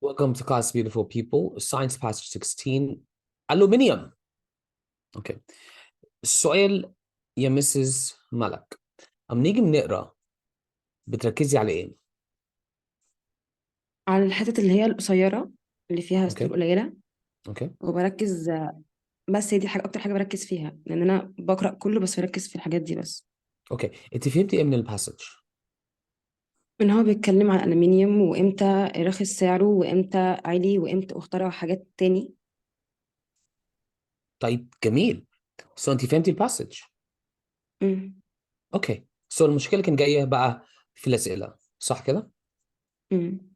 Welcome to class, beautiful people. Science passage 16, aluminium. Okay. السؤال يا مسز ملك، أما نيجي بنقرا بتركزي على إيه؟ على الحتت اللي هي القصيرة اللي فيها أوكي. سطور قليلة، أوكي. وبركز. بس هي دي أكتر حاجة بركز فيها، لأن أنا بقرأ كله بس بركز في الحاجات دي بس. أوكي. أنت فهمتي إيه من الباسج؟ إن هو بيتكلم عن الألمنيوم وإمتى رخص سعره وإمتى عالي وإمتى اخترعوا حاجات تاني. طيب جميل. أنت فهمتي الباسج؟ مم. أوكي. المشكلة كان جاية بقى في الأسئلة، صح كده؟ مم.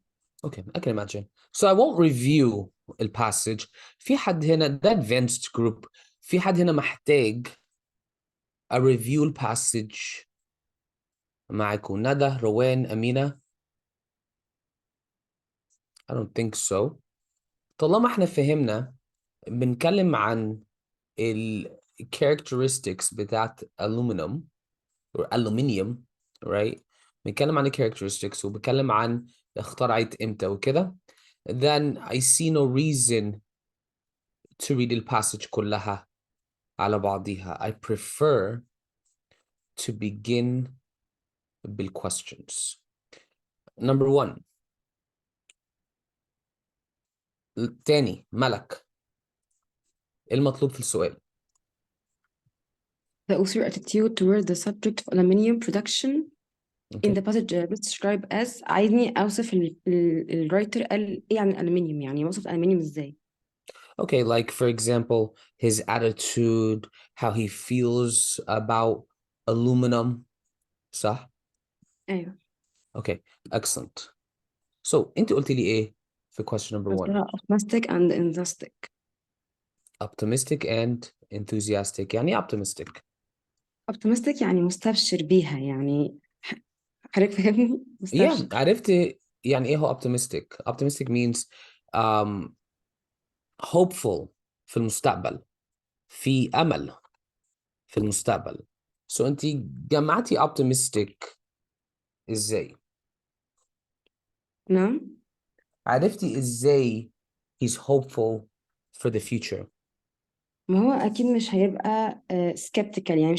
Okay, I can imagine. So I won't review الباسج. في حد هنا ده advanced group، في حد هنا محتاج a review الباسج معاكم؟ ندى، روان، أمينة؟ I don't think so. طالما احنا فهمنا بنتكلم عن ال characteristics بتاعت aluminum or aluminium, right? بنتكلم عن ال characteristics وبنتكلم عن اخترعت امتى وكده. Then I see no reason to read the passage كلها على بعضيها. I prefer to begin بالquestions. Number one. تاني ملك، ايه المطلوب في السؤال؟ The author attitude toward the subject of aluminium production in Okay. the passage described as. عايزني أوصف الرايتر قال إيه عن الألمنيوم، يعني وصف الألمنيوم إزاي. Okay, like for example, his attitude, how he feels about aluminum. صح؟ أيوه. Okay, excellent. So, انت قلت لي ايه في question number one? قلتها optimistic and enthusiastic. Optimistic and enthusiastic. يعني ايه optimistic؟ optimistic يعني مستبشر بيها، يعني حضرتك فاهمني، Yeah, مستبشر. عرفت يعني ايه هو optimistic. Optimistic means um, hopeful في المستقبل، في أمل في المستقبل. So, انت جمعتي optimistic ازاي؟ نعم. عرفتي ازاي he's hopeful for the future. ما هو أكيد مش هيبقى skeptical، يعني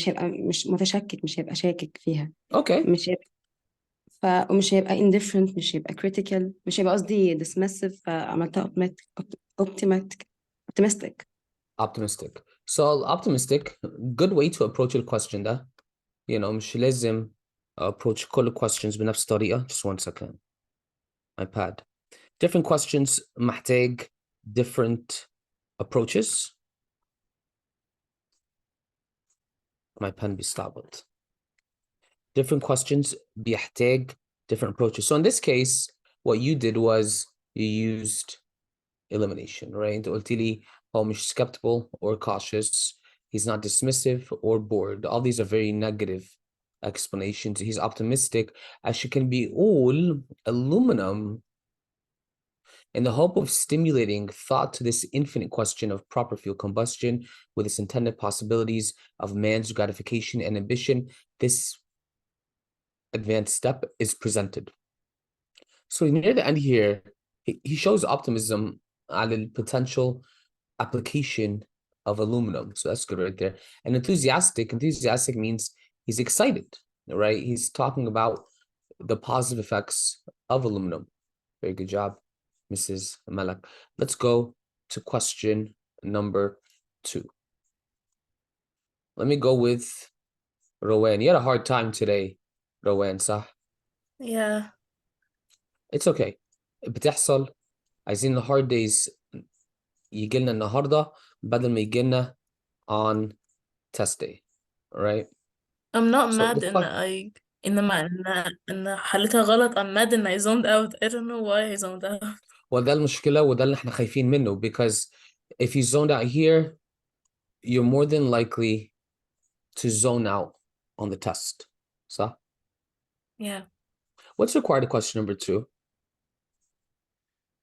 مش متشكك، مش هيبقى شاكك فيها. Okay. مش هيبقى ومش هيبقى indifferent، مش هيبقى critical، مش هيبقى قصدي dismissive، فعملتها optimistic optimistic. Optimistic. So optimistic, good way to approach the question ده. مش لازم approach كل questions بنفس الطريقة. Just one second. My pad. Different questions محتاج different approaches. My pen بيستعبط. Different questions بيحتاج different approaches. So in this case, what you did was you used elimination, right? انت قلت لي هو مش skeptical or cautious. He's not dismissive or bored. All these are very negative explanations. He's optimistic. عشان كان بيقول aluminum in the hope of stimulating thought to this infinite question of proper fuel combustion with its intended possibilities of man's gratification and ambition, this advanced step is presented. So near the end here, he shows optimism على the potential application of aluminum. So that's good right there. And enthusiastic means he's excited, right? He's talking about the positive effects of aluminum. Very good job, Mrs. Malak. Let's go to question number 2. Let me go with Rowan. You had a hard time today, Rowan, صح? Yeah. It's okay. بتحصل. عايزين the hard days يجي لنا النهارده بدل ما يجي لنا on test day, right? I'm not So mad إن حلتها غلط. I'm mad إن I zoned out. I don't know why I zoned out. وده المشكلة وده اللي احنا خايفين منه, because if you zoned out here, you're more than likely to zone out on the test. So, Yeah. what's required in question number 2?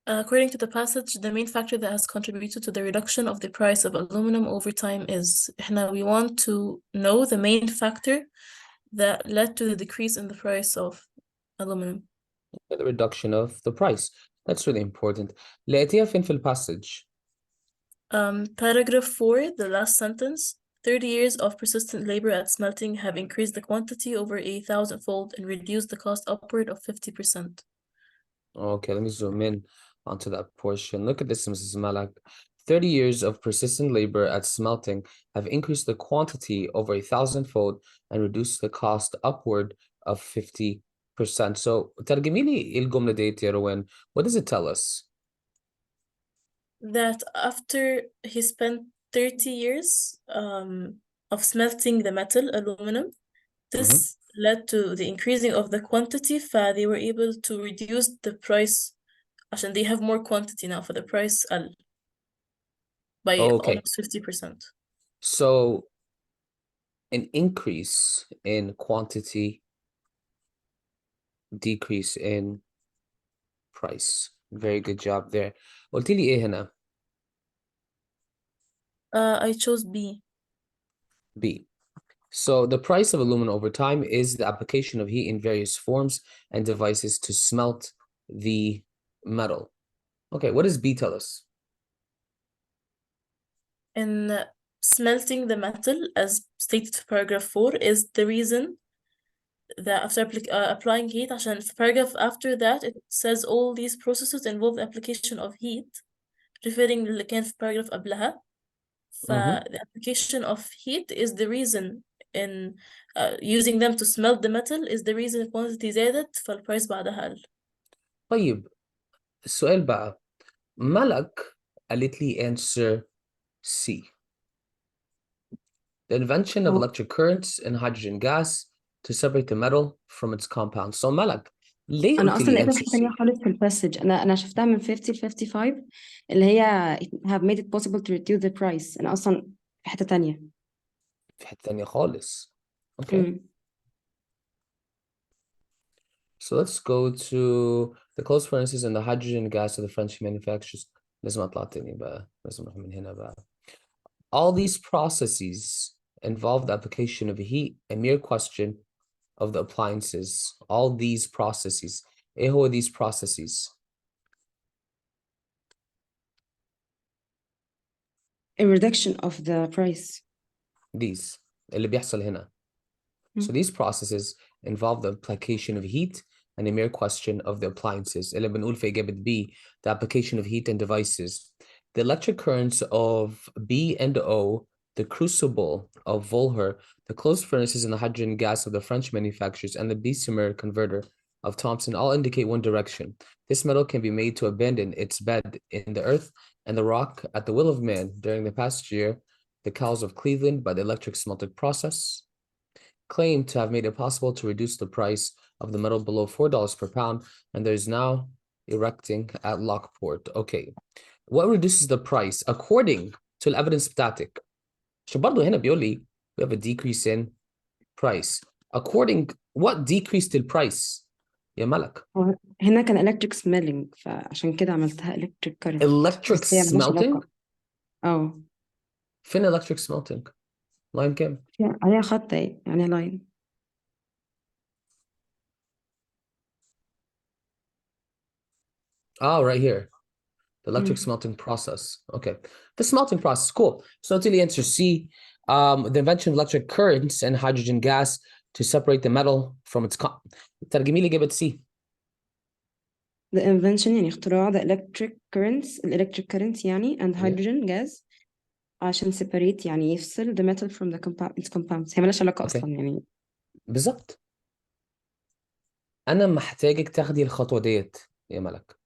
According to the passage, the main factor that has contributed to the reduction of the price of aluminum over time is. We want to know the main factor that led to the decrease in the price of aluminum. The reduction of the price. That's really important. لقيتيها فين في الباسج؟ Paragraph 4, the last sentence. 30 years of persistent labor at smelting have increased the quantity over 1,000-fold and reduced the cost upward of 50%. Okay, let me zoom in onto that portion. Look at this, Mrs. Malak. 30 years of persistent labor at smelting have increased the quantity over 1,000-fold and reduced the cost upward of 50%. So, ترجمي لي الجملة ديت يا روان. What does it tell us? That after he spent 30 years of smelting the metal, aluminum, this led to the increasing of the quantity, they were able to reduce the price عشان they have more quantity now, for the price قل by Okay, almost 50%. so an increase in quantity, decrease in price. Very good job there. قلتي لي ايه هنا؟ I chose B. B. So the price of aluminum over time is the application of heat in various forms and devices to smelt the metal. Okay, what does B tell us? In smelting the metal, as stated in paragraph 4, is the reason that after applying heat, عشان في paragraph after that, it says all these processes involve the application of heat, referring اللي كان في paragraph قبلها. The application of heat is the reason in using them to smelt the metal is the reason quantity زادت فالprice بعدها قل. طيب السؤال بقى ملك قالت لي answer C. The invention of electric currents and hydrogen gas to separate the metal from its compounds. So ملك ليه انا قلت اصلا لي لقيتها answer حاجه C؟ تانية خالص في الباسج. انا شفتها من 50 ل 55 اللي هي have made it possible to reduce the price. انا اصلا في حته تانية. في حتة تانية خالص. Okay. مم. So let's go to the closed furnaces and the hydrogen gas of the French manufacturers. لازم اطلع تاني بقى. لازم نروح من هنا بقى. All these processes involve the application of heat, a mere question of the appliances. All these processes. ايه هو these processes? A reduction of the price. These. اللي بيحصل هنا. So مم. these processes involve the application of heat and a mere question of the appliances. اللي بنقول في إجابة B, the application of heat and devices. The electric currents of B and O, the crucible of Volher, the closed furnaces and the hydrogen gas of the French manufacturers, and the Bessemer converter of Thomson all indicate one direction. This metal can be made to abandon its bed in the earth and the rock at the will of man. During the past year, the cows of Cleveland, by the electric smelting process, claimed to have made it possible to reduce the price of the metal below $4 per pound, and there's now erecting at Lockport. Okay, what reduces the price according to the evidence بتاعتك؟ عشان برضه هنا بيقول لي we have a decrease in price. According what decreased the price يا ملك؟ هو هنا كان electric smelling فعشان كده عملتها electric current. electric بس هي ملهاش smelting؟ علاقة. اه فين electric smelting؟ لاين كام؟ عليها خط اهي يعني لاين. Oh, right here. The electric مم. smelting process. Okay. The smelting process. Cool. So until the answer C, the invention of electric currents and hydrogen gas to separate the metal from its ترجمي لي إجابة C. The invention يعني اختراع the electric currents يعني and Yeah. hydrogen gas عشان separate يعني يفصل the metal from its compounds. هي ملهاش علاقة Okay. أصلا يعني. بالظبط. أنا محتاجك تاخدي الخطوة ديت يا ملك.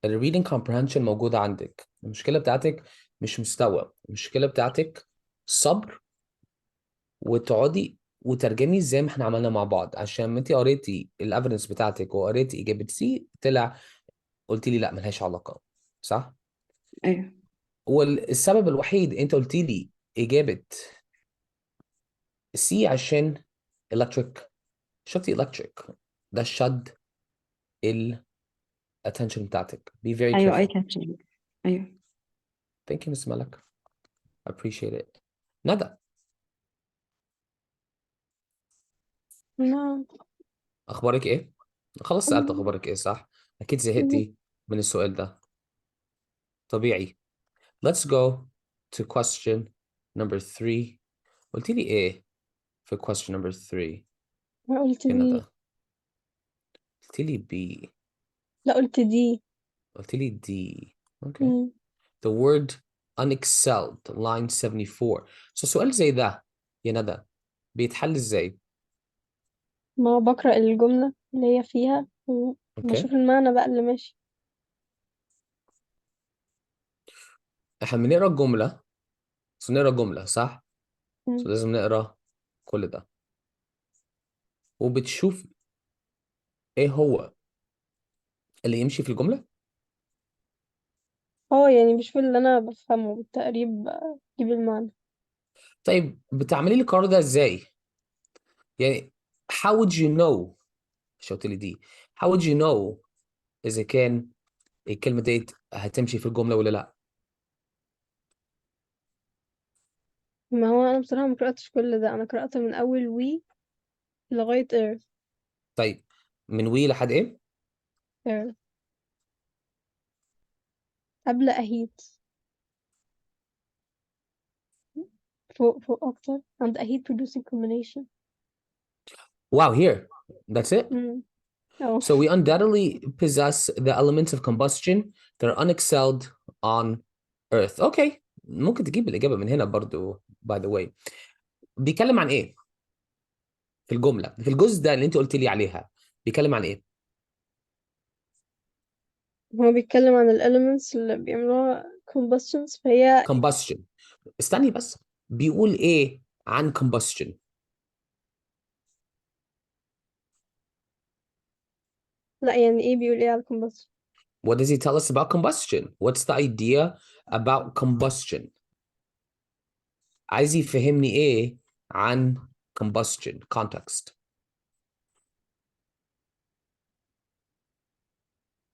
ال reading comprehension موجودة عندك. المشكلة بتاعتك مش مستوى. المشكلة بتاعتك صبر وتقعدي وترجمي زي ما احنا عملنا مع بعض عشان ما انت قريتي الافيدنس بتاعتك وقريتي إجابة سي طلع قلت لي لا ملهاش علاقة صح؟ أيوه. والسبب الوحيد انت قلت لي إجابة سي عشان electric. شفتي electric ده شد ال attention بتاعتك. Be very أيوه careful. eye catching. أيوه. Thank you Miss ملك. Appreciate it. ندى نعم. اخبارك ايه؟ خلاص سألت اخبارك ايه صح؟ اكيد زهقتي من السؤال ده؟ طبيعي. Let's go to question number 3. قلت لي ايه في question number 3 أنا قلت هنا دي. ده؟ قلت لي B. لا قلت دي. قلت لي D. Okay. مم. The word unexcelled, line 74. So سؤال زي ده يا ندى بيتحل ازاي؟ ما بقرأ الجملة اللي هي فيها اوكي. وبشوف المعنى بقى اللي ماشي. احنا بنقرا الجملة، بس نقرا الجملة صح؟ مم. لازم نقرا كل ده، وبتشوف ايه هو اللي يمشي في الجملة. يعني بشوف اللي أنا بفهمه بالتقريب أجيب المعنى. طيب بتعملي لي القرار ده ازاي؟ يعني how would you know؟ مش قلت لي دي. how would you know اذا كان الكلمة ديت هتمشي في الجملة ولا لا؟ ما هو أنا بصراحة ما قرأتش كل ده، أنا قرأت من أول وي لغاية earth. طيب من وي لحد ايه؟ earth قبل أهيت، فوق أكتر عند أهيت producing combination. Wow, here. That's it? أو So we undoubtedly possess the elements of combustion that are unexcelled on Earth. Okay. ممكن تجيب الإجابة من هنا برضو by the way. بيتكلم عن إيه؟ في الجملة، في الجزء ده اللي أنت قلت لي عليها، بيتكلم عن إيه؟ هو بيتكلم عن ال elements اللي بيعملوها combustions، فهي combustion. استني بس. بيقول إيه عن combustion؟ لا يعني ايه بيقول ايه على combustion؟ What does he tell us about combustion? What's the idea about combustion؟ عايز يفهمني إيه عن combustion context.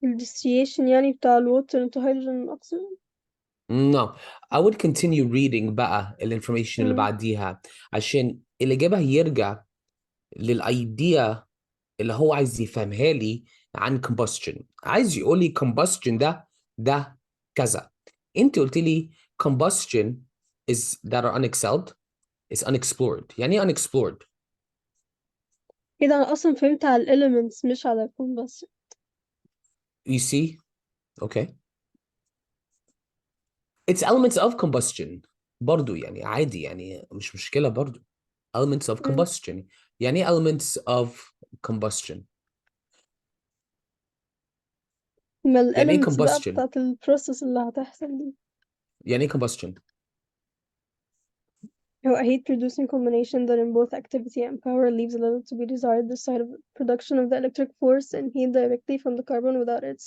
ال distillation يعني بتاع ال water into hydrogen and oxygen. No, I would continue reading بقى الانفورميشن اللي مم. بعديها عشان الإجابة هيرجع للأيديا اللي هو عايز يفهمها لي عن combustion. عايز يقول لي combustion ده كذا. أنت قلت لي combustion is that are unexcelled is unexplored. يعني إيه unexplored؟ كده انا اصلا فهمت على ال elements مش على ال combustion. You see? Okay. It's elements of combustion. برضو يعني عادي، يعني مش مشكلة برضو. Elements of مم. combustion. يعني إيه elements of combustion؟ ما ال يعني ايه elements بقى combustion؟ بتاعت ال process اللي هتحصل دي. يعني ايه combustion؟ هو a heat producing combination that in both activity and power leaves a little to be desired. The side of production of the electric force and heat directly from the carbon without its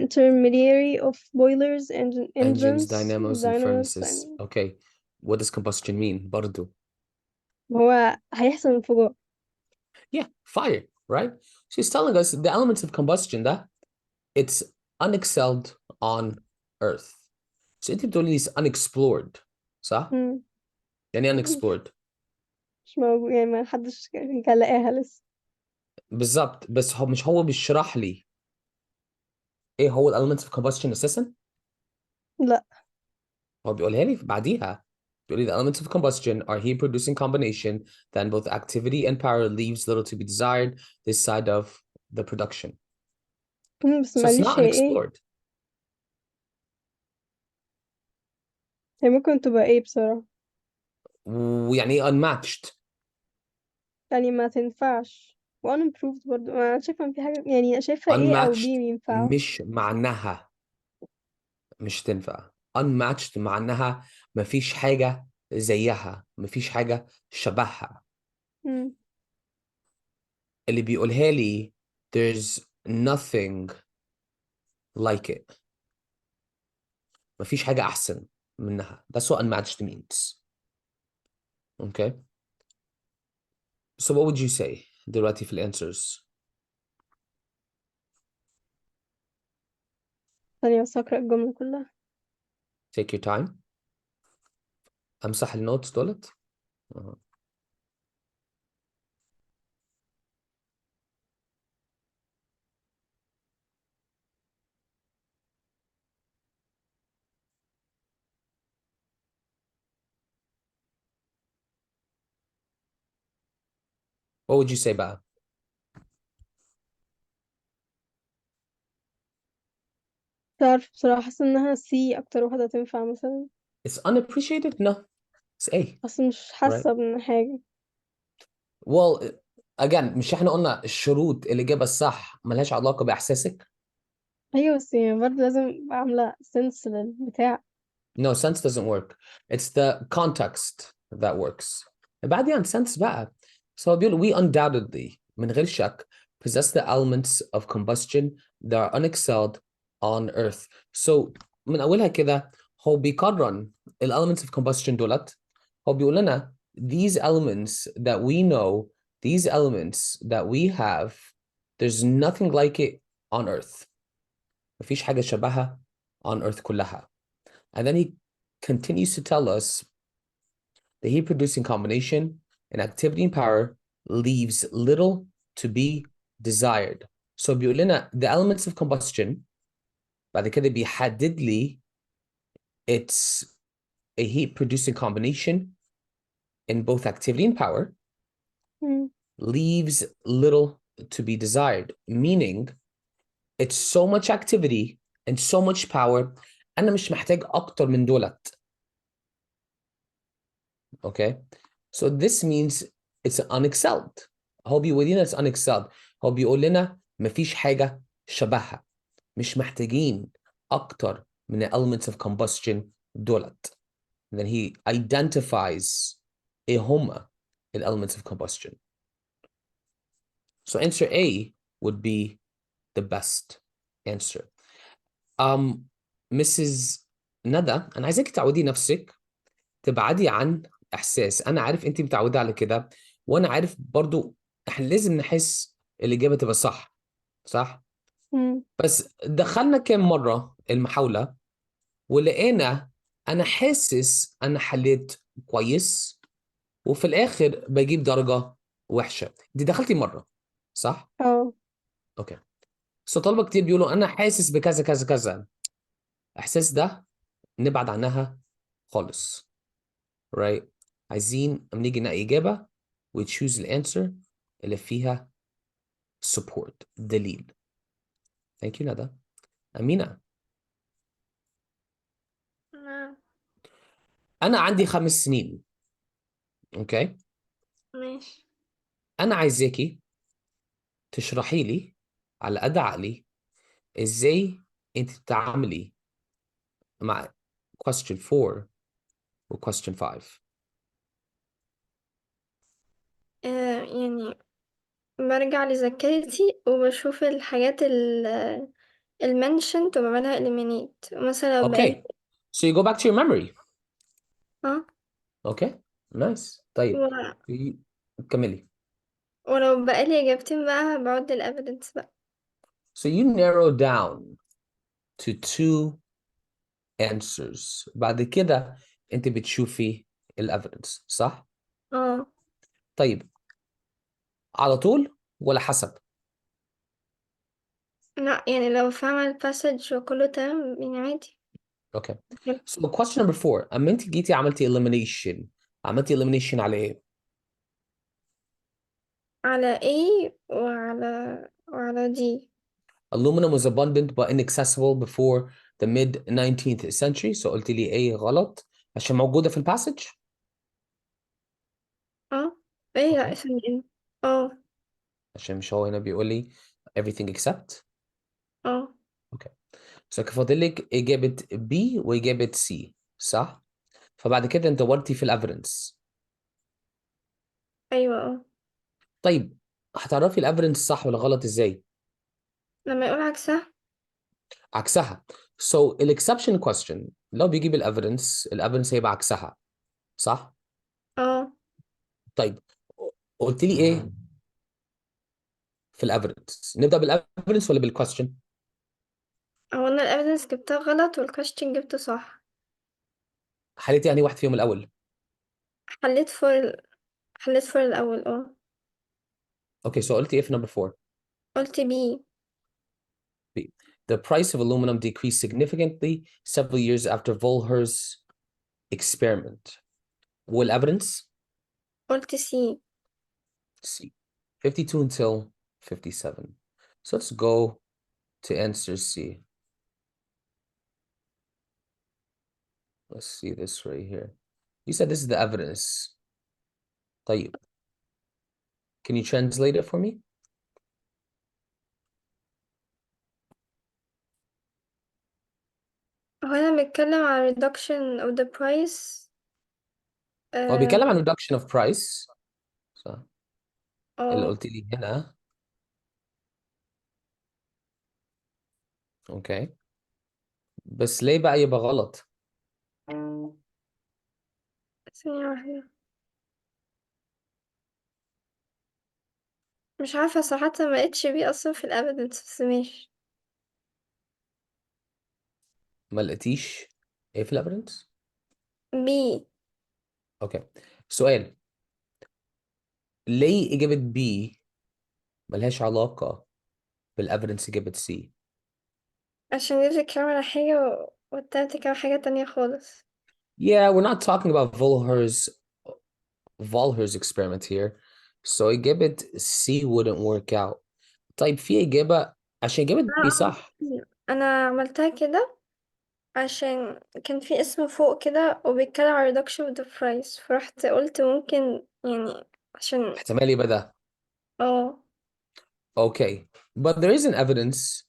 intermediary of boilers, Engines, engines, dynamos, and dynamos furnaces. and Okay. What does combustion mean؟ برضو. هو هيحصل انفجار. Yeah, fire, right? She's telling us the elements of combustion ده it's unexcelled on Earth. So انت بتقولي it's unexplored، صح؟ مم. يعني ايه unexplored؟ مش موجود يعني ما حدش كان لاقاها لسه. بالظبط، بس هو مش هو بيشرح لي ايه هو ال elements of combustion اساسا؟ لا هو بيقولها لي بعديها. بيقول لي the elements of combustion are heat producing combination then both activity and power leaves little to be desired this side of the production. بس So it's معلش not هي ايه، unexplored. هي ممكن تبقى ايه بصراحة، ويعني ايه unmatched؟ يعني ما تنفعش و unimproved برضو. ما انا شايفة ان في حاجة، يعني شايفة ايه او بي unmatched ينفعوا. مش معناها مش تنفع. unmatched معناها مفيش حاجة زيها، مفيش حاجة شبهها. مم. اللي بيقولها لي there's nothing like it. مفيش حاجة أحسن منها. That's what unmatched means. Okay. So what would you say دلوقتي في الانسرز؟ ثانية بس هقرأ الجملة كلها. Take your time. امسح النوتس دولت. What would you say بقى؟ مش عارفة بصراحة، حاسة انها سي اكتر واحدة تنفع مثلا. It's unappreciated? No, it's A, اصل مش right? حاسة من حاجة. Well, again, مش احنا قلنا الشروط الإجابة الصح ملهاش علاقة بإحساسك؟ ايوه بس يعني برضه لازم ابقى عاملة سنس للبتاع. No, sense doesn't work. It's the context that works. بعدين sense بقى. So بيقول we undoubtedly من غير شك possess the elements of combustion that are unexcelled on earth. So من أولها كده هو بيقارن ال elements of combustion دولت. هو بيقول لنا these elements that we know, these elements that we have, there's nothing like it on earth. مفيش حاجة شبهها on earth كلها. And then he continues to tell us the heat producing combination and activity and power leaves little to be desired. So بيقول لنا the elements of combustion بعد كده بيحدد لي it's a heat producing combination in both activity and power مم. leaves little to be desired, meaning it's so much activity and so much power أنا مش محتاج أكتر من دولت. Okay, so this means it's unexcelled. هو بيقول لنا it's unexcelled. هو بيقول لنا مفيش حاجة شبهها. مش محتاجين أكتر من elements of combustion دولت. And then he identifies إيه هما elements of combustion. So answer A would be the best answer. Mrs. ندى أنا عايزك تعودي نفسك تبعدي عن احساس. انا عارف انت متعوده على كده وانا عارف برضو احنا لازم نحس الاجابه تبقى صح. صح. مم. بس دخلنا كام مره المحاوله ولقينا انا حاسس انا حليت كويس وفي الاخر بجيب درجه وحشه. دي دخلتي مره صح؟ اه. اوكي. بس طلبه كتير بيقولوا انا حاسس بكذا كذا كذا. احساس ده نبعد عنها خالص. right. عايزين لما نيجي نلاقي إجابة we choose الانسر اللي فيها support دليل. Thank you ندى. أمينة نعم. أنا عندي 5 سنين. أوكي. ماشي. أنا عايزاكي تشرحي لي على قد عقلي إزاي أنت تتعاملي مع question 4 و question 5. يعني برجع لذاكرتي وبشوف الحاجات المنشن تبقى بعملها eliminate مثلا لو بقالي. Okay. So you go back to your memory. اه Okay. Nice. طيب و... كملي. ولو بقالي إجابتين بقى بعد الأفيدنس بقى. So you narrow down to 2 answers. بعد كده انت بتشوفي evidence صح؟ اه طيب على طول ولا حسب؟ لا يعني لو فاهمة الباسج وكله تمام يعني عادي. اوكي. So question number 4 اما انت جيتي عملتي elimination على ايه؟ على A وعلى D. Aluminum was abundant but inaccessible before the mid 19th century. So قلت لي ايه غلط عشان موجودة في الباسج؟ اه ايه لا Okay. اسمي ايه. اه عشان مش هو هنا بيقول لي everything except. اه اوكي. So فاضل لك إجابة B وإجابة C صح؟ فبعد كده انت دورتي في الافيدنس. ايوه اه طيب هتعرفي الافيدنس صح ولا غلط ازاي؟ لما يقول عكسها. عكسها. So الاكسبشن question لو بيجيب الافيدنس هيبقى عكسها صح؟ اه طيب قلت لي ايه في الافيدنس؟ نبدأ بالافيدنس ولا بالكويستشن؟ هو انا الأفيدنس جبتها غلط والكويستشن جبته صح. حليتي يعني واحد فيهم الاول؟ حليت فور حليت فور الأول اه. اوكي. سو قلتي ايه في نمبر 4؟ قلت بي. B. The price of aluminum decreased significantly several years after Volher's experiment. والافيدنس؟ قلت سي. C. 52 until 57. So let's go to answer C. Let's see this right here. You said this is the evidence. طيب. Can you translate it for me? هو أنا بتكلم على reduction of the price. هو بيتكلم عن reduction of price. صح. اللي اه قلت لي هنا. اوكي. بس ليه بقى يبقى غلط؟ ثانية واحدة، مش عارفة صراحة، ما لقيتش بيه أصلا في الأبيدنس، بس ماشي. ما لقيتيش ايه في الابرنس؟ بي اوكي. سؤال. ليه اجابة B ملهاش علاقة بالافرنس اجابة C؟ عشان دي بتتكلم على حاجة والتانية بتتكلم على حاجة تانية خالص. Yeah, we're not talking about Volher's experiment here. So إجابة C wouldn't work out. طيب في إجابة عشان إجابة B صح. أنا عملتها كده عشان كان في اسم فوق كده وبيتكلم على reduction of the price، فرحت قلت ممكن يعني عشان احتمال يبقى ده. اه Okay. But there is an evidence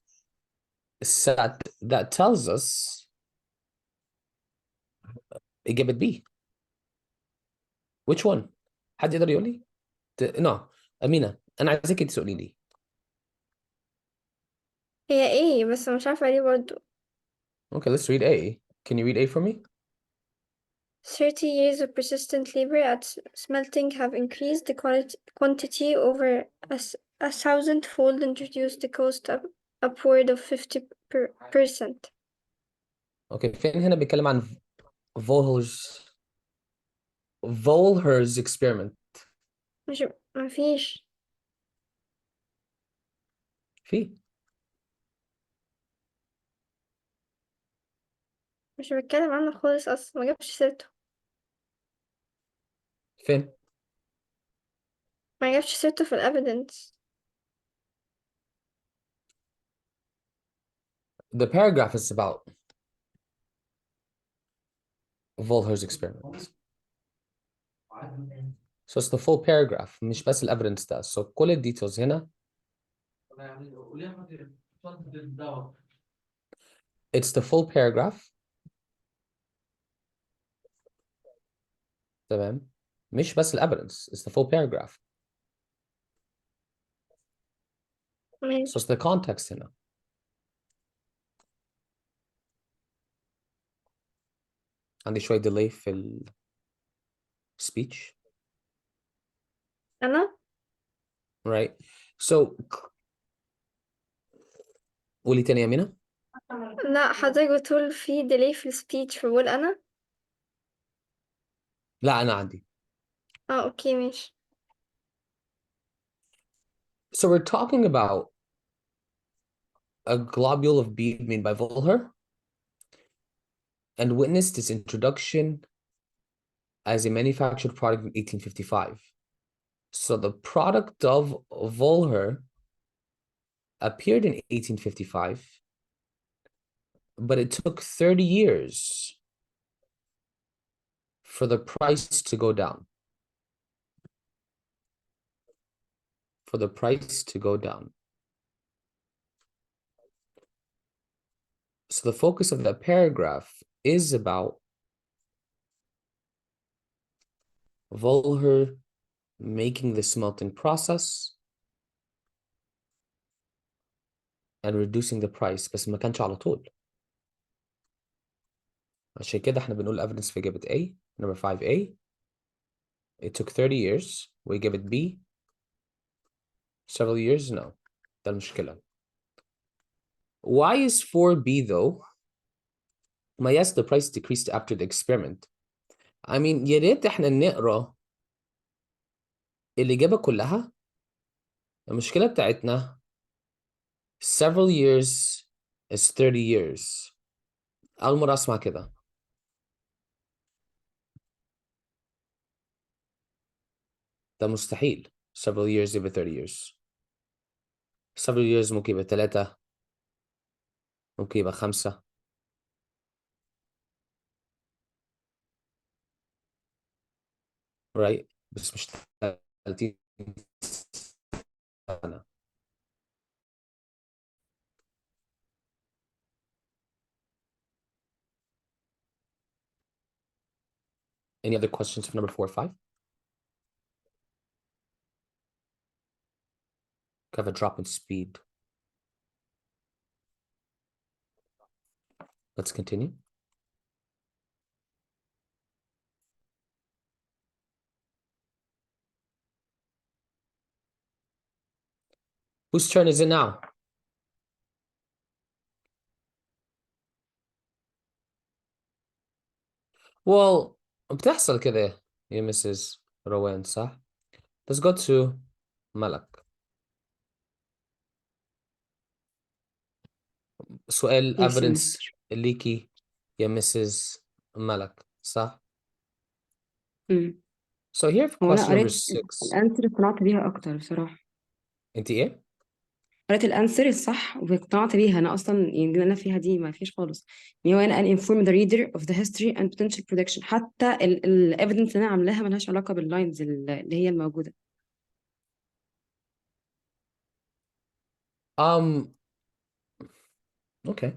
that tells us إجابة B. Which one? حد يقدر يقول لي؟ No. أمينة أنا عايزك تسألي لي. هي ايه، بس مش عارفة ليه برضو. Okay, let's read A. Can you read A for me? 30 years of persistent labor at smelting have increased the quantity over a thousand-fold, introduced the cost upward of 50%. Okay, فين هنا بيتكلم عن Volher's experiment. مش مفيش في مش بتكلم عنه خالص أصلا، ما جابش سيرته فين؟ ما جابش سيرته في الأبيدنس. The paragraph is about Volher's experiment. So it's the full paragraph مش بس evidence ده. So كل الديتيلز هنا. It's the full paragraph. تمام. مش بس evidence. It's the full paragraph. So ماشي. it's the context هنا. عندي شوية delay في ال speech. أنا Right. So قولي تاني يا مينا. لا، حضرتك بتقول في delay في السبيتش، فبقول أنا لا أنا عندي. اوكي ماشي. So we're talking about a globule of bead made by Volher and witnessed its introduction as a manufactured product in 1855. So the product of Volher appeared in 1855, but it took 30 years for the price to go down. For the price to go down. So the focus of that paragraph is about Volher making the smelting process and reducing the price, بس ما كانش على طول. عشان كده احنا بنقول evidence في إجابة A, number 5A. It took 30 years. We give it B. Several years? No. ده المشكلة. Why is 4B though? Yes, the price decreased after the experiment. I mean, يا ريت احنا نقرا الإجابة كلها. المشكلة بتاعتنا several years is 30 years. أول مرة أسمع كده. ده مستحيل. several years يبقى 30 years. several years ممكن يبقى 3، ممكن يبقى 5. right بس مش 30 سنة. Any other questions for number 4 or 5? Have a drop in speed. Let's continue. Whose turn is it now? Well, بتحصل كده يا Mrs. روان صح؟ Let's go to ملك. سؤال Yes, evidence Mr. ليكي يا Mrs. ملك صح؟ So here for هو أنا question number قريت 6. الأنسر اقتنعت بيها أكتر بصراحة. انت ايه؟ قريت الأنسر الصح واقتنعت بيها. أنا أصلا يعني اللي أنا فيها دي ما فيش خالص. يعني هو أنا أن inform the reader of the history and potential prediction. حتى ال evidence اللي أنا عاملاها ملهاش علاقة باللاينز اللي هي الموجودة. Okay.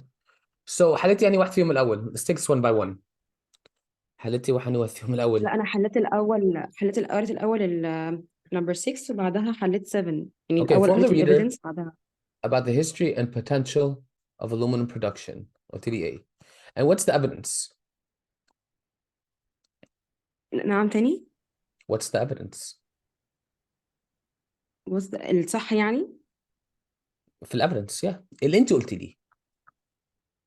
So حليتي يعني واحد فيهم الأول. Let's take this one by one. حليتي واحد فيهم الأول. لا، أنا قريت الأول ال number 6 وبعدها حليت 7. يعني Okay, الأول inform the قريت ال reader evidence بعدها. about the history and potential of aluminum production, or TDA. And what's the evidence? نعم تاني. What's the evidence? الصح يعني. في الإيفيدنس اللي أنت قلتي لي.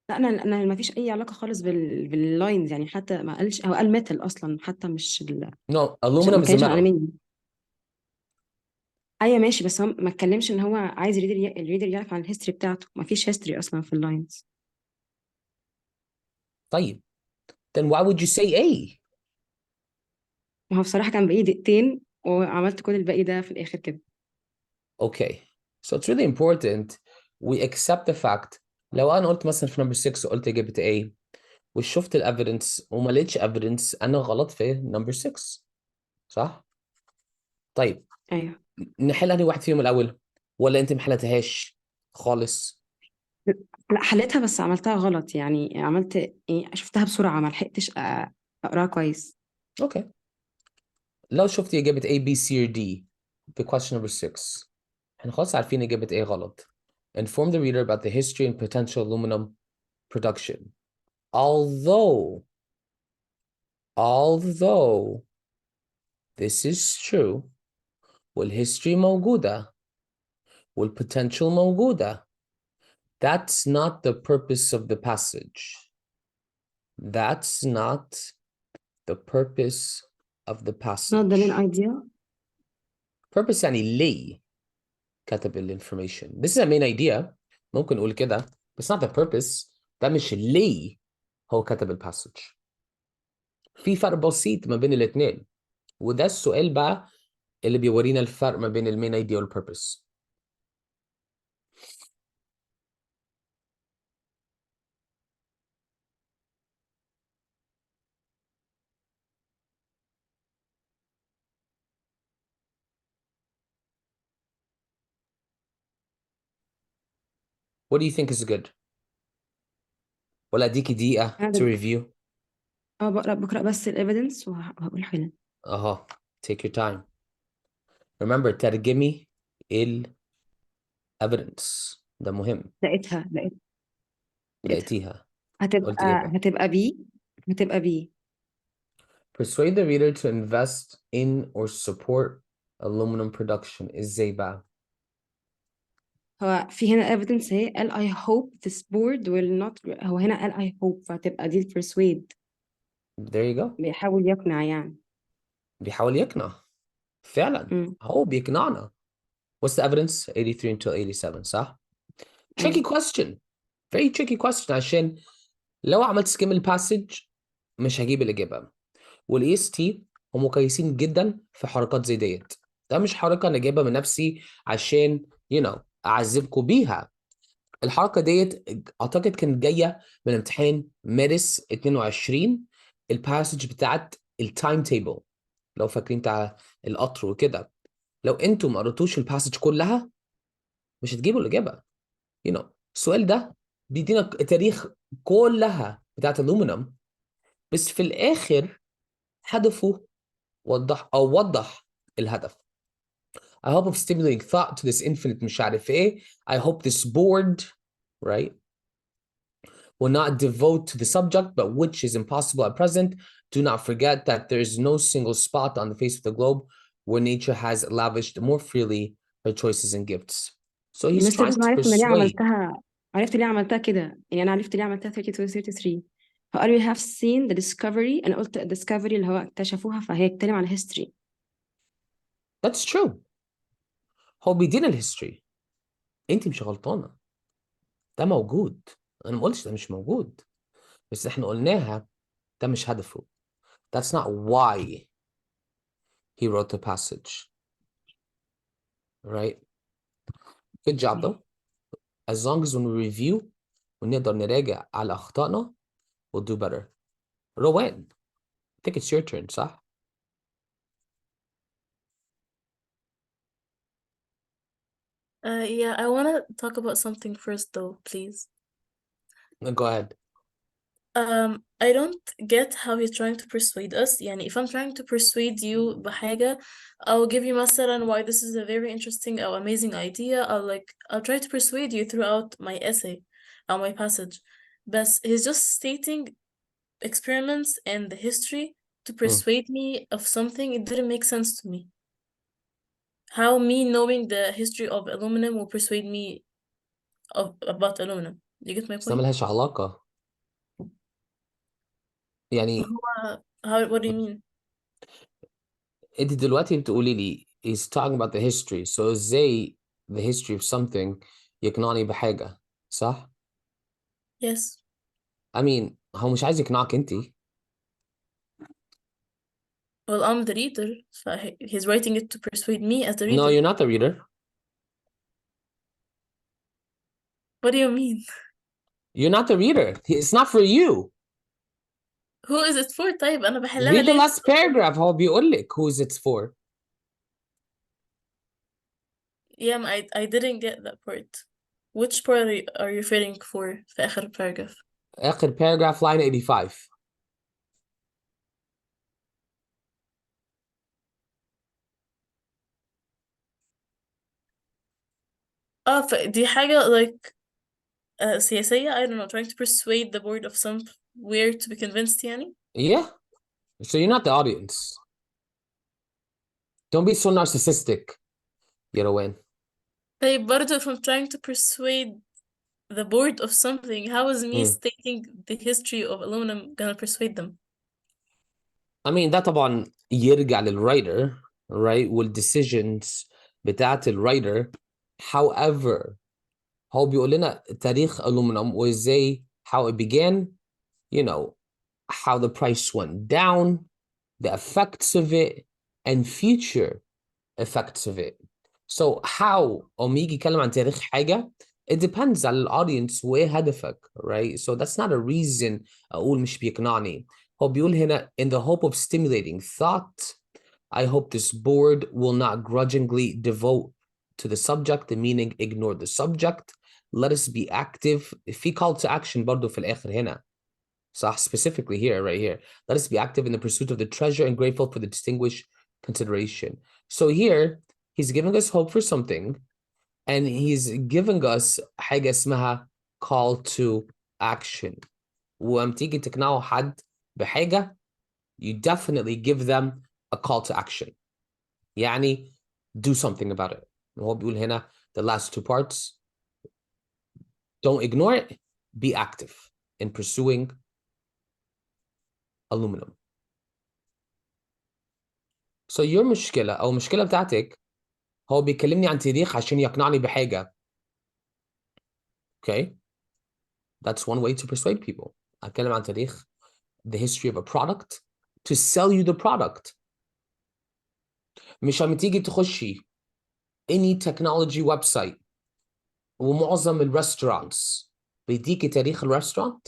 لا، انا ما فيش اي علاقه خالص باللاينز. يعني حتى ما قالش، هو قال ميتال اصلا، حتى No, مش aluminum ما is a كانش عن metal. الالمنيوم. ايوه ماشي، بس هو ما اتكلمش ان هو عايز الريدر يعرف عن الهيستوري بتاعته. ما فيش هيستوري اصلا في اللاينز. طيب. Then why would you say A? ما هو بصراحه كان باقي دقيقتين وعملت كل الباقي ده في الاخر كده. Okay. So it's really important we accept the fact. لو أنا قلت مثلا في number 6 قلت جبت A وشفت الإيفيدنس وما لقيتش إيفيدنس، أنا غلط في number 6 صح؟ طيب ايوه. نحل أنهي واحد فيهم الأول؟ ولا أنت ما حلتهاش خالص؟ لا، حليتها بس عملتها غلط. يعني عملت يعني شفتها بسرعه، ما لحقتش اقراها كويس. Okay. لو شفتي إجابة A B C or D في question number 6 احنا خلاص عارفين إجابة A غلط. Inform the reader about the history and potential aluminum production. Although this is true والhistory موجودة والpotential موجودة, that's not the purpose of the passage. That's not the purpose of the not the main passage. idea. Purpose يعني ليه كتب الانفورميشن. This is a main idea. ممكن نقول كده بس not the purpose. ده مش ليه هو كتب الباسج. في فرق بسيط ما بين الاثنين وده السؤال بقى اللي بيورينا الفرق ما بين المين ايديا والبيربس. What do you think is good? ولا اديكي دقيقة انا to review؟ بقرا بس الايفيدنس وهقول حالا. اها take your time. Remember ترجمي ال evidence ده مهم. لقيتها. لقيتيها. قلت ايه هتبقى بقى؟ هتبقى بي. Persuade the reader to invest in or support aluminum production. ازاي بقى؟ هو في هنا evidence اهي، قال I hope this board will not. هو هنا قال I hope، فهتبقى دي persuade. There you go. بيحاول يقنع يعني. بيحاول يقنع فعلا. هو بيقنعنا. What's the evidence? 83 until 87 صح؟ Tricky أيوة. question. Very tricky question عشان لو عملت سكيم الباسج مش هجيب الإجابة. والاي اس تي هم كويسين جدا في حركات زي ديت. ده مش حركة أنا جايبها من نفسي عشان أعذبكم بيها. الحركة ديت أعتقد كانت جاية من امتحان مارس 22، الباسج بتاعت التايم تيبل، لو فاكرين بتاع القطر وكده. لو انتوا ما قريتوش الباسج كلها مش هتجيبوا الإجابة. السؤال ده بيدينا تاريخ كلها بتاعت الألومنيوم، بس في الآخر هدفه وضح الهدف. I hope of stimulating thought to this infinite مش عارف ايه. I hope this board, right, will not devote to the subject, but which is impossible at present. Do not forget that there is no single spot on the face of the globe where nature has lavished more freely her choices and gifts. So he's مستر trying انا to عرفت انا ليه persuade. عرفت ليه عملتها كده. يعني انا عرفت ليه عملتها 32 33. فقال we have seen the discovery. انا قلت discovery اللي هو اكتشفوها، فهي بتتكلم على history. That's true. هو بيدينا الهيستوري، انت مش غلطانه، ده موجود. انا ما قلتش ده مش موجود، بس احنا قلناها ده مش هدفه. That's not why he wrote the passage, right? Good job though. As long as when we review ونقدر نراجع على أخطائنا, we'll do better. روان, I think it's your turn, صح? Yeah, I want to talk about something first though, please. Go ahead. I don't get how you're trying to persuade us. يعني if I'm trying to persuade you بحاجة, I'll give you مثلا why this is a very interesting or amazing idea. I'll try to persuade you throughout my essay or my passage. But he's just stating experiments and the history to persuade me of something. It didn't make sense to me. How me knowing the history of aluminum will persuade me about aluminum? You get my بس ده point? ملهاش علاقة. يعني What do you mean? انت دلوقتي بتقولي لي he's talking about the history, so ازاي the history of something يقنعني بحاجة, صح؟ Yes. I mean, هو مش عايز يقنعك انت. Well, I'm the reader, so he's writing it to persuade me as the No, reader. you're not the reader. What do you mean? You're not the reader. It's not for you. Who is it for? طيب أنا بحلها Read the ليه؟ last paragraph. هو بيقول لك who is it for. Yeah, I didn't get that part. Which part are you referring for في آخر paragraph? آخر paragraph line 85. دي حاجة like سياسية. I don't know, trying to persuade the board of somewhere to be convinced يعني. Yeah. So you're not the audience. Don't be so narcissistic, Yerowen. طيب برضه if I'm trying to persuade the board of something, how is me stating the history of aluminum gonna persuade them? I mean, ده طبعا يرجع للwriter, right? والديسيجنز بتاعت الwriter. However, هو بيقول لنا تاريخ aluminum وازاي how it began, how the price went down, the effects of it, and future effects of it. So how يجي يتكلم عن تاريخ حاجة, it depends على الaudience وإيه هدفك, right? So that's not a reason أقول مش بيقنعني. هو بيقول هنا in the hope of stimulating thought, I hope this board will not grudgingly devote to the subject, meaning ignore the subject. Let us be active. في call to action برضو في الآخر هنا. صح, specifically here, right here. Let us be active in the pursuit of the treasure and grateful for the distinguished consideration. So here, he's giving us hope for something, and he's giving us حاجة اسمها call to action. وأما تيجي تقنعوا حد بحاجة, you definitely give them a call to action. يعني do something about it. وهو بيقول هنا the last two parts, don't ignore it, be active in pursuing aluminum. So your مشكلة أو المشكلة بتاعتك, هو بيكلمني عن تاريخ عشان يقنعني بحاجة. Okay? That's one way to persuade people. أتكلم عن تاريخ, the history of a product, to sell you the product. مش لما تيجي تخشي any technology website ومعظم الريستورانتس بيديكي تاريخ الريستورانت.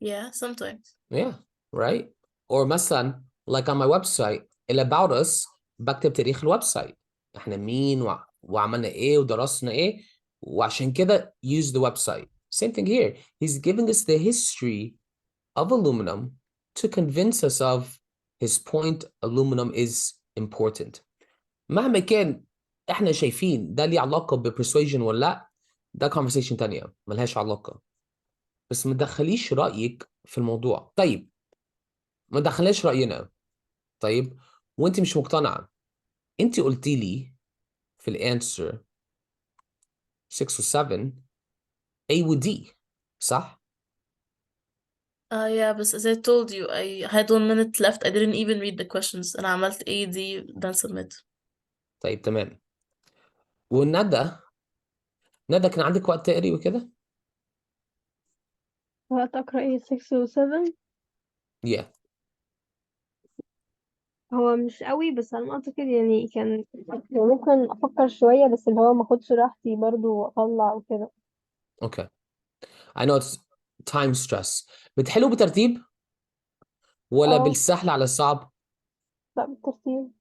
Yeah, sometimes. Yeah, right. Or مثلا like on my website about us بكتب تاريخ الويب سايت، احنا مين وعملنا ايه ودرسنا ايه، وعشان كده use the website. Same thing here. He's giving us the history of aluminum to convince us of his point aluminum is important. مهما كان احنا شايفين ده ليه علاقة بpersuasion ولا لا، ده conversation تانية ملهاش علاقة، بس ما تدخليش رأيك في الموضوع. طيب ما دخلناش رأينا. طيب وانت مش مقتنعة، انت قلتي لي في الانسر 6 و 7 A و D صح؟ Yeah, but as I told you, I had 1 minute left. I didn't even read the questions. أنا عملت A, D, then submit. طيب تمام. والندى، ندى كان عندك وقت تقري وكده؟ وقت أقرأ ايه 6 و 7؟ Yeah. هو مش قوي، بس على ما أعتقد يعني كان ممكن أفكر شوية، بس اللي هو ماخدش راحتي برضو وأطلع وكده. Okay. I know it's time stress. بتحلوا بترتيب ولا اه بالسهل على الصعب؟ لا، بالترتيب.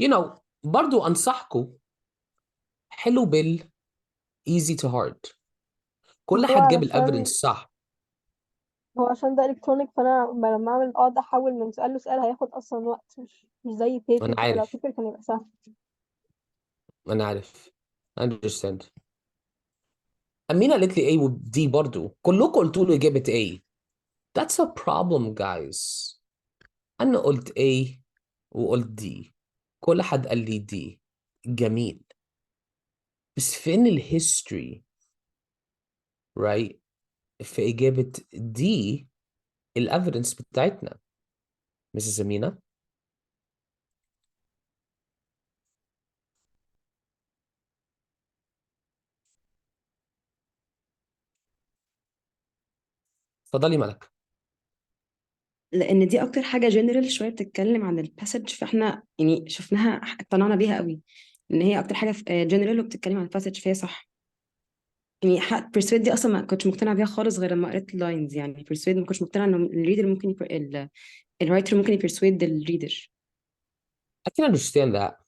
You know برضو أنصحكم حلوا بال easy to hard. كل بس هو هتجيب علشان الافيدنس صح. ده إلكترونيك، فأنا لما أعمل أقعد أحول من سؤال لسؤال هياخد أصلا وقت، مش زي أنا بيبر كده. لو عارف، بيبر كان يبقى سهل. أنا عارف. I understand. أمينة قالت لي A و D برضو، كلكم قلتوا له إجابة A. That's a problem guys. أنا قلت A وقلت D، كل حد قال لي D. جميل، بس فين الهيستوري right في إجابة D الأفيدنس بتاعتنا مسز أمينة؟ اتفضلي ملك. لان دي اكتر حاجه جنرال شويه بتتكلم عن الباسج، فاحنا يعني شفناها اقتنعنا بيها قوي، ان هي اكتر حاجه جنرال وبتتكلم عن الباسج، فهي صح. يعني برسويد دي اصلا ما كنتش مقتنعه بيها خالص غير لما قريت اللاينز. يعني برسويد ما كنتش مقتنعه ان الريدر ممكن الرايتر ممكن يبرسويد الريدر. I can understand that.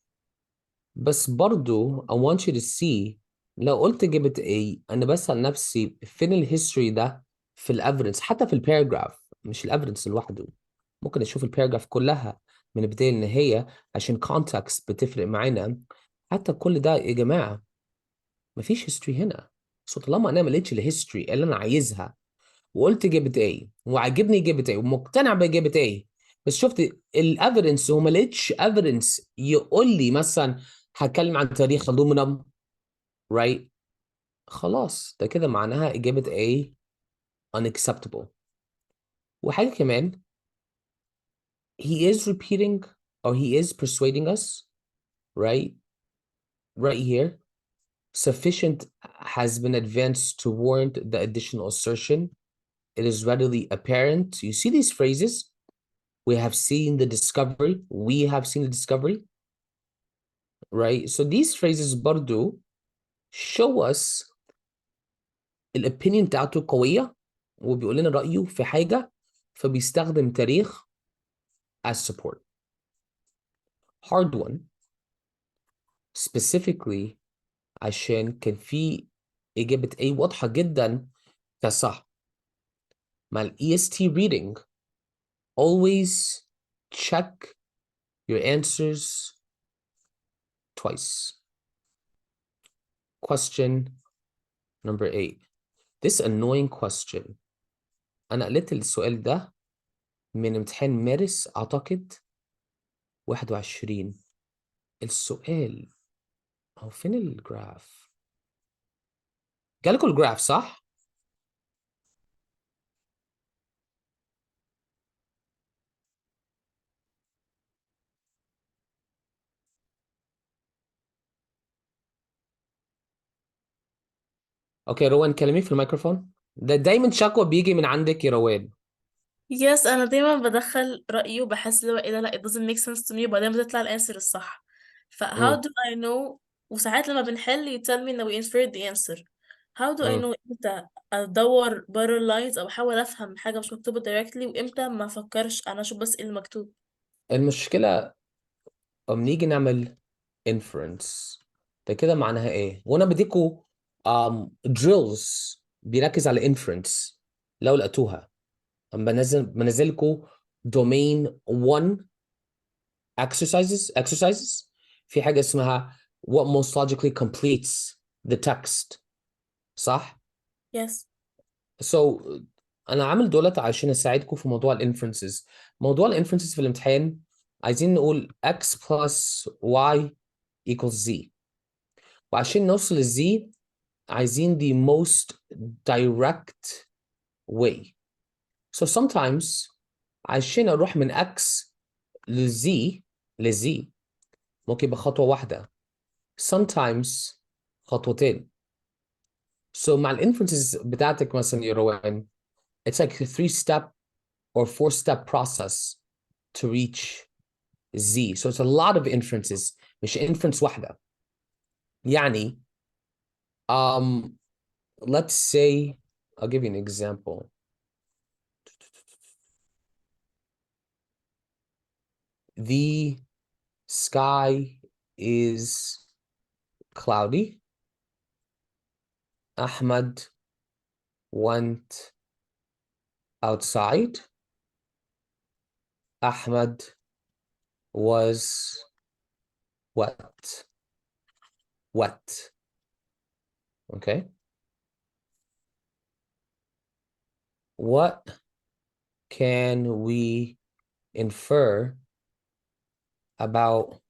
بس برضو I want you to see لو قلت إجابة A أنا بسأل نفسي فين الهيستوري ده في الأفيدنس، حتى في الباراجراف مش الأفيدنس لوحده. ممكن أشوف الباراجراف كلها من البداية للنهاية عشان context بتفرق معانا. حتى كل ده يا جماعة مفيش هيستوري هنا. سو طالما أنا ما لقيتش الهيستوري اللي أنا عايزها وقلت إجابة A وعجبني إجابة A ومقتنع بإجابة A، بس شفت الأفيدنس وما لقيتش أفيدنس يقول لي مثلا هتكلم عن تاريخ الألومنيوم right، خلاص ده كده معناها إجابة A unacceptable. وحاجة كمان he is repeating or he is persuading us right here sufficient has been advanced to warrant the additional assertion. It is readily apparent. You see these phrases? We have seen the discovery. We have seen the discovery. Right? So these phrases برضو show us الopinion بتاعته قوية وبيقول لنا رأيه في حاجة، فبيستخدم تاريخ as support. Hard one specifically عشان كان في إجابة A واضحة جدا كصح. مع ال EST reading always check your answers twice. Question number 8. This annoying question. أنا قلت السؤال ده من امتحان مارس أعتقد 21. السؤال هو فين الجراف؟ جالكوا الجراف صح؟ اوكي روان كلمي في الميكروفون. ده دايما شكوى بيجي من عندك يا روان. Yes أنا دايما بدخل رأيي وبحس اللي هو ايه ده لا it doesn't make sense to me وبعدين بتطلع الانسر الصح. ف how مم. do I know وساعات لما بنحل you tell me إن we inferred the answer. How do I مم. know امتى أدور برا اللاينز أو أحاول أفهم حاجة مش مكتوبة directly وامتى ما أفكرش أنا أشوف بس ايه المكتوب. المشكلة أما نيجي نعمل inference ده كده معناها ايه؟ وانا بديكوا drills بيركز على inference لو لقيتوها. أما بنزل لكم domain 1 exercises في حاجة اسمها what most logically completes the text صح؟ Yes. So أنا عامل دولت عشان أساعدكم في موضوع الانفرنسز. موضوع الانفرنسز في الامتحان عايزين نقول x plus y equals z. وعشان نوصل للz عايزين the most direct way. So sometimes عشان أروح من x لz ممكن بخطوة واحدة. Sometimes خطوتين. So مع الانفرنسز بتاعتك مثلا يا روان it's like a 3-step or 4-step process to reach Z. So it's a lot of inferences مش inference واحدة. يعني let's say I'll give you an example. The sky is cloudy. Ahmed went outside. Ahmed was wet. Wet. Okay. What can we infer about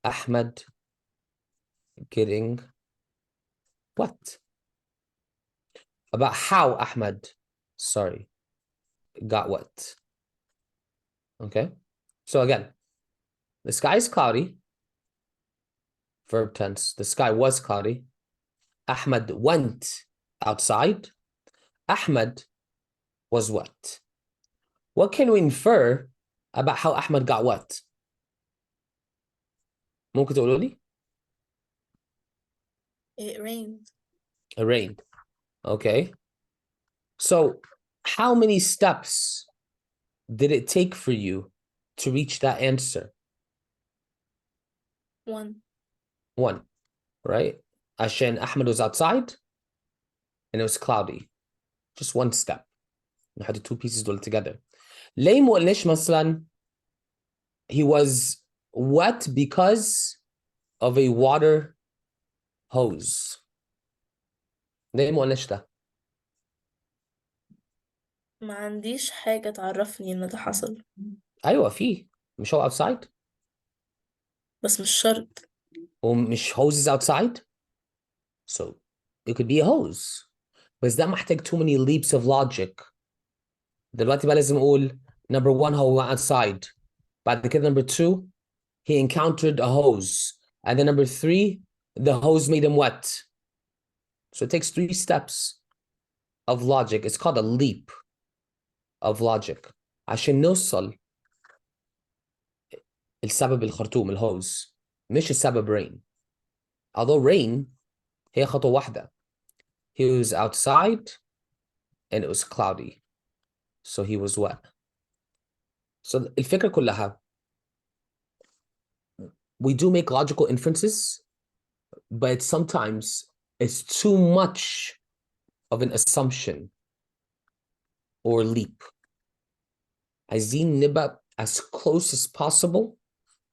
Ahmed getting wet? About how Ahmed, sorry, got wet. Okay. So again, the sky is cloudy. Verb tense. The sky was cloudy. Ahmed went outside. Ahmed was wet. What can we infer about how Ahmed got wet? ممكن تقولوا لي؟ It rained. It rained. Okay. So how many steps did it take for you to reach that answer? 1. 1, right? عشان Ahmed was outside and it was cloudy. Just 1 step. We had the 2 pieces dول together. ليه ما قلناش مثلا he was wet because of a water hose? ليه ما قلناش ده؟ ما عنديش حاجة تعرفني إن ده حصل ايوه فيه. مش هو outside بس مش شرط. ومش hoses outside. So it could be a hose. بس ده محتاج too many leaps of logic. دلوقتي بقى لازم اقول number 1 هو outside. بعد كده number 2 he encountered a hose. And then number 3 the hose made him wet. So it takes 3 steps of logic. It's called a leap of logic. عشان نوصل السبب الخرطوم الهوز مش السبب rain. Although rain هي خطوة واحدة. He was outside and it was cloudy. So he was wet. So الفكرة كلها we do make logical inferences, but sometimes it's too much of an assumption or leap. عايزين نبقى as close as possible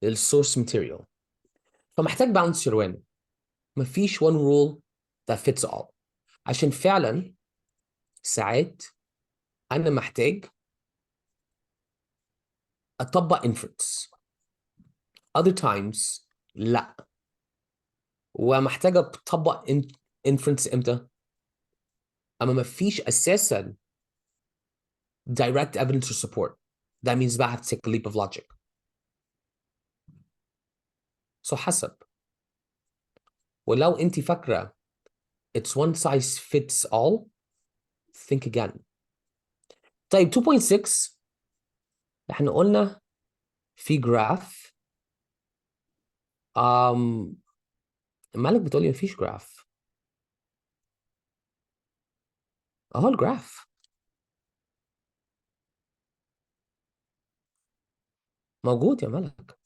للsource material. فمحتاج balance يا روان. مفيش one rule that fits all. عشان فعلا ساعات أنا محتاج أطبق inference. Other times لا. ومحتاج أطبق inference إمتى؟ أما مفيش أساسا direct evidence or support. That means I have to take a leap of logic. So حسب. ولو أنت فاكرة it's one size fits all, think again. طيب 2.6 احنا قلنا في جراف. مالك بتقولي مفيش جراف؟ اهو الجراف موجود يا ملك.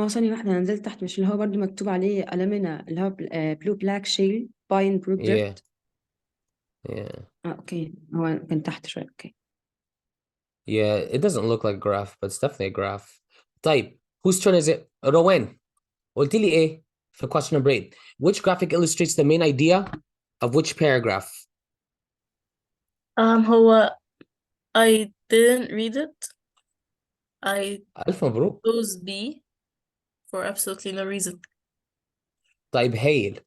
ثانية واحدة، أنا نزلت تحت، مش اللي هو برضو مكتوب عليه ألمنا اللي هو بلو بلاك شيل باين بروك yeah دريفت؟ yeah أوكي، هو كان تحت شوية. أوكي. yeah it doesn't look like a graph but it's definitely a graph. طيب whose turn is it? روان قلت لي ايه في question number 8 which graphic illustrates the main idea of which paragraph? هو I didn't read it. I ألف مبروك. chose B for absolutely no reason. طيب هايل.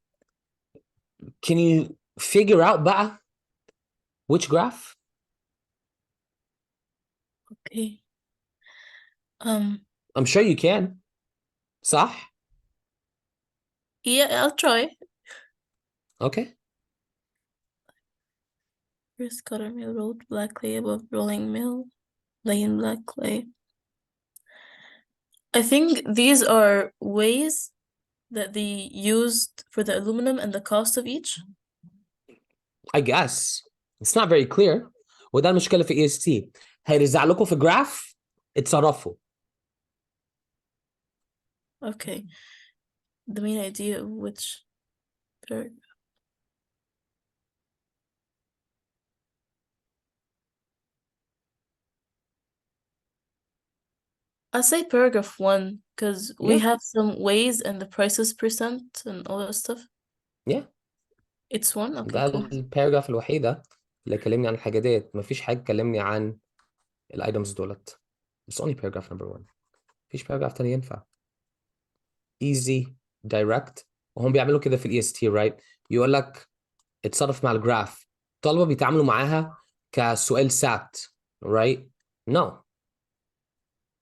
Can you figure out بقى which graph? Okay. I'm sure you can. صح؟ Yeah, I'll try. Okay. First cutter mill road, black clay above rolling mill, lay in black clay. I think these are ways that they used for the aluminum and the cost of each. I guess. It's not very clear. وده المشكلة في EST. هيرزع لكم في جراف اتصرفوا. Okay. The main idea of which paragraph. I'll say paragraph 1 because we Yeah. have some ways and the prices percent and all that stuff. Yeah. It's 1? Okay, ده cool. الباراجراف الوحيدة اللي كلمني عن الحاجة ديت. مفيش حاجة كلمني عن الايتمز دولت. It's only paragraph number 1. مفيش باراجراف تاني ينفع. Easy, direct. وهم بيعملوا كده في الاي اس تي right؟ يقول لك اتصرف مع الجراف. الطلبة بيتعاملوا معاها كسؤال سات right؟ No.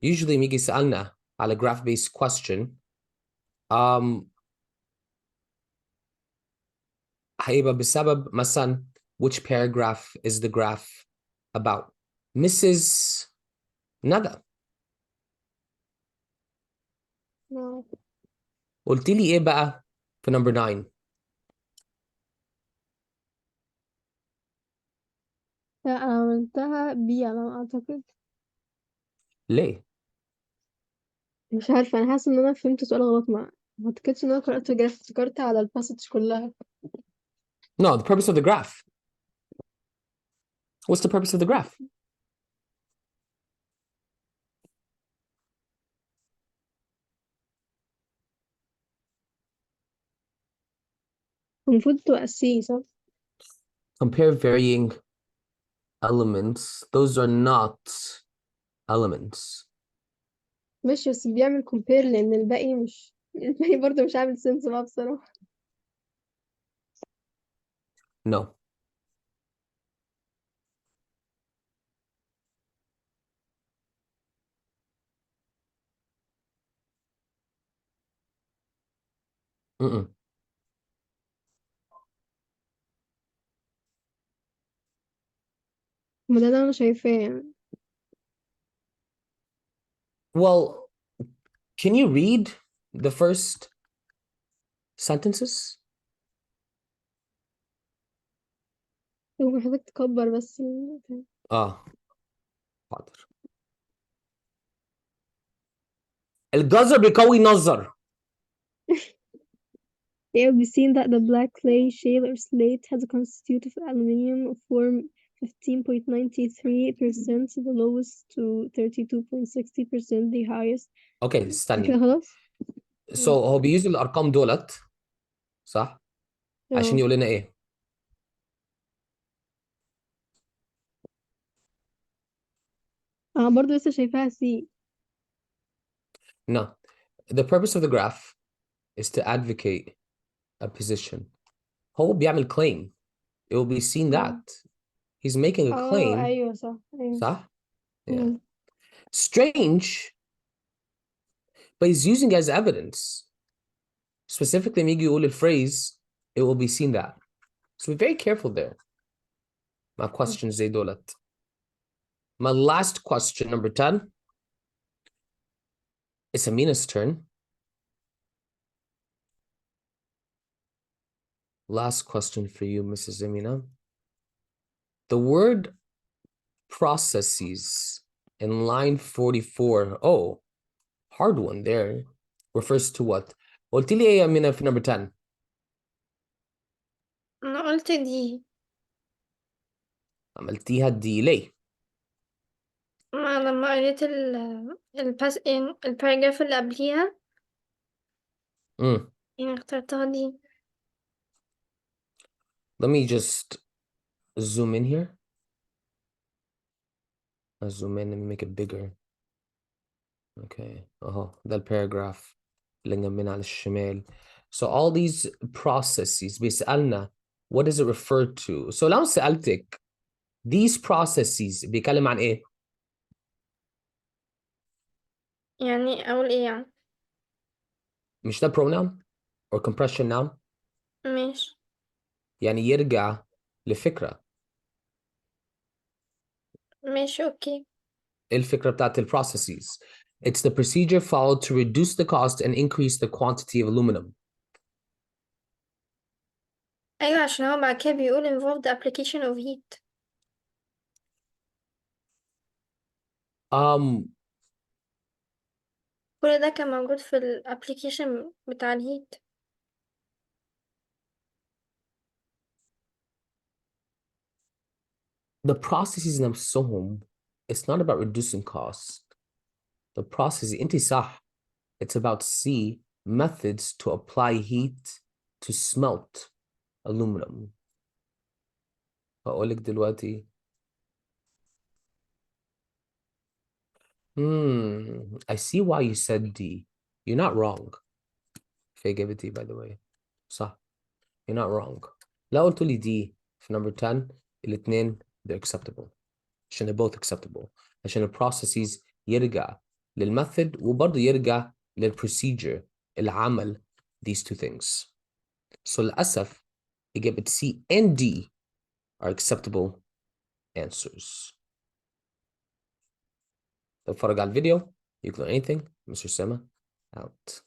Usually يجي يسألنا على graph based question هيبقى بسبب مثلا which paragraph is the graph about. Mrs. ندى No. قلت لي ايه بقى في number 9؟ لا أنا عملتها بي على ما أعتقد. ليه؟ مش عارفة، أنا حاسة إن أنا فهمت السؤال غلط. ما أعتقدش إن أنا قرأت الجراف، افتكرت على الباسج كلها. No, the purpose of the graph. What's the purpose of the graph? المفروض تبقى سي صح؟ Compare varying elements. Those are not elements. ماشي، بس بيعمل compare لأن الباقي مش الباقي برضه مش عامل سنس بقى بصراحة. No. Mm-mm. ما ده اللي أنا شايفاه يعني. Well, can you read the first sentences? هو محتاج تكبر بس حاضر. الجزر بيقوي النظر. It will be seen that the black clay shale or slate has a constitutive aluminium of form 15.93%, the lowest to 32.60%, the highest. اوكي كده استني. خلاص. So هو بيوز الارقام دولت صح؟ عشان يقول لنا ايه؟ أنا برضه لسه شايفاها سي. No. The purpose of the graph is to advocate a position. هو بيعمل claim. It will be seen that he's making a claim. أيوه صح أيوه. صح؟ Yeah. Strange, but he's using as evidence. Specifically لما يجي يقول الphrase it will be seen that. So be very careful there. My questions زي دولت. My last question, number 10. It's Amina's turn. Last question for you, Mrs. Amina. The word processes in line 44. Oh, hard one there. Refers to what? قلت لي ايه يا أمينة في number 10? أنا قلت دي. عملتيها دي ليه؟ ما لما قريت الباراجراف اللي قبليها يعني اخترتها دي. Let me just zoom in here. I'll zoom in and make it bigger. Okay. ده الباراجراف اللي جنبنا على الشمال. So all these processes بيسألنا what does it refer to? So لو سألتك these processes بيتكلم عن ايه؟ يعني أقول إيه يعني؟ مش ده pronoun or compression noun؟ ماشي. يعني يرجع لفكرة. ماشي أوكي. ايه الفكرة بتاعت processes? It's the procedure followed to reduce the cost and increase the quantity of aluminum. أيوة عشان هو بعد كده بيقول involve the application of heat. كل ده كان موجود في الابليكيشن بتاع الهيت. The processes نفسهم, it's not about reducing costs. The process, انت صح. It's about C, methods to apply heat to smelt aluminum. هقولك دلوقتي. I see why you said D. You're not wrong. Faye gave it D, by the way. صح. You're not wrong. لو قلت لي D في number 10, الاثنين they're acceptable. عشان they're both acceptable. عشان ال processes يرجع للمethod وبرضه يرجع للprocedure اللي عمل these two things. So للأسف إجابة C and D are acceptable answers. اتفرج على الفيديو. You can learn anything. Mr. Sema, out.